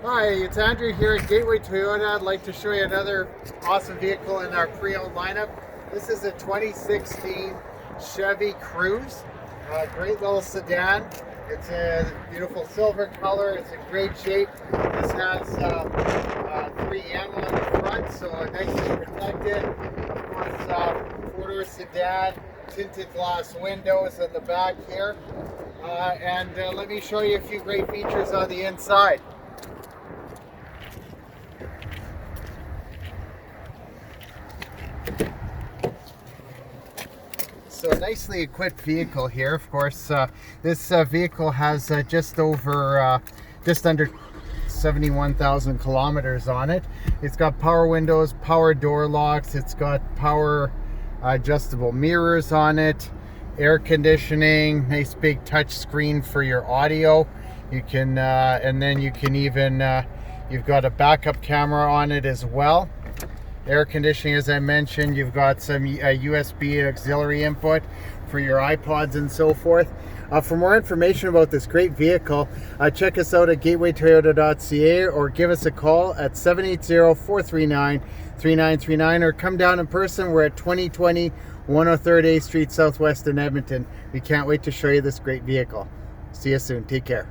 Hi, it's Andrew here at Gateway Toyota. I'd like to show you another awesome vehicle in our pre-owned lineup. This is a 2016 Chevy Cruze. Great little sedan. It's a beautiful silver color. It's in great shape. This has 3M on the front, so nicely protected. Of course, four-door sedan, tinted glass windows in the back here. Let me show you a few great features on the inside. So a nicely equipped vehicle here. Of course, this vehicle has just under 71,000 kilometers on it. It's got power windows, power door locks. It's got power adjustable mirrors on it, air conditioning, nice big touch screen for your audio. You can, and then you can even, you've got a backup camera on it as well. Air conditioning, as I mentioned. You've got some USB auxiliary input for your iPods and so forth. For more information about this great vehicle, check us out at gatewaytoyota.ca or give us a call at 780-439-3939 or come down in person. We're at 2020 103rd A Street Southwest in Edmonton. We can't wait to show you this great vehicle. See you soon. Take care.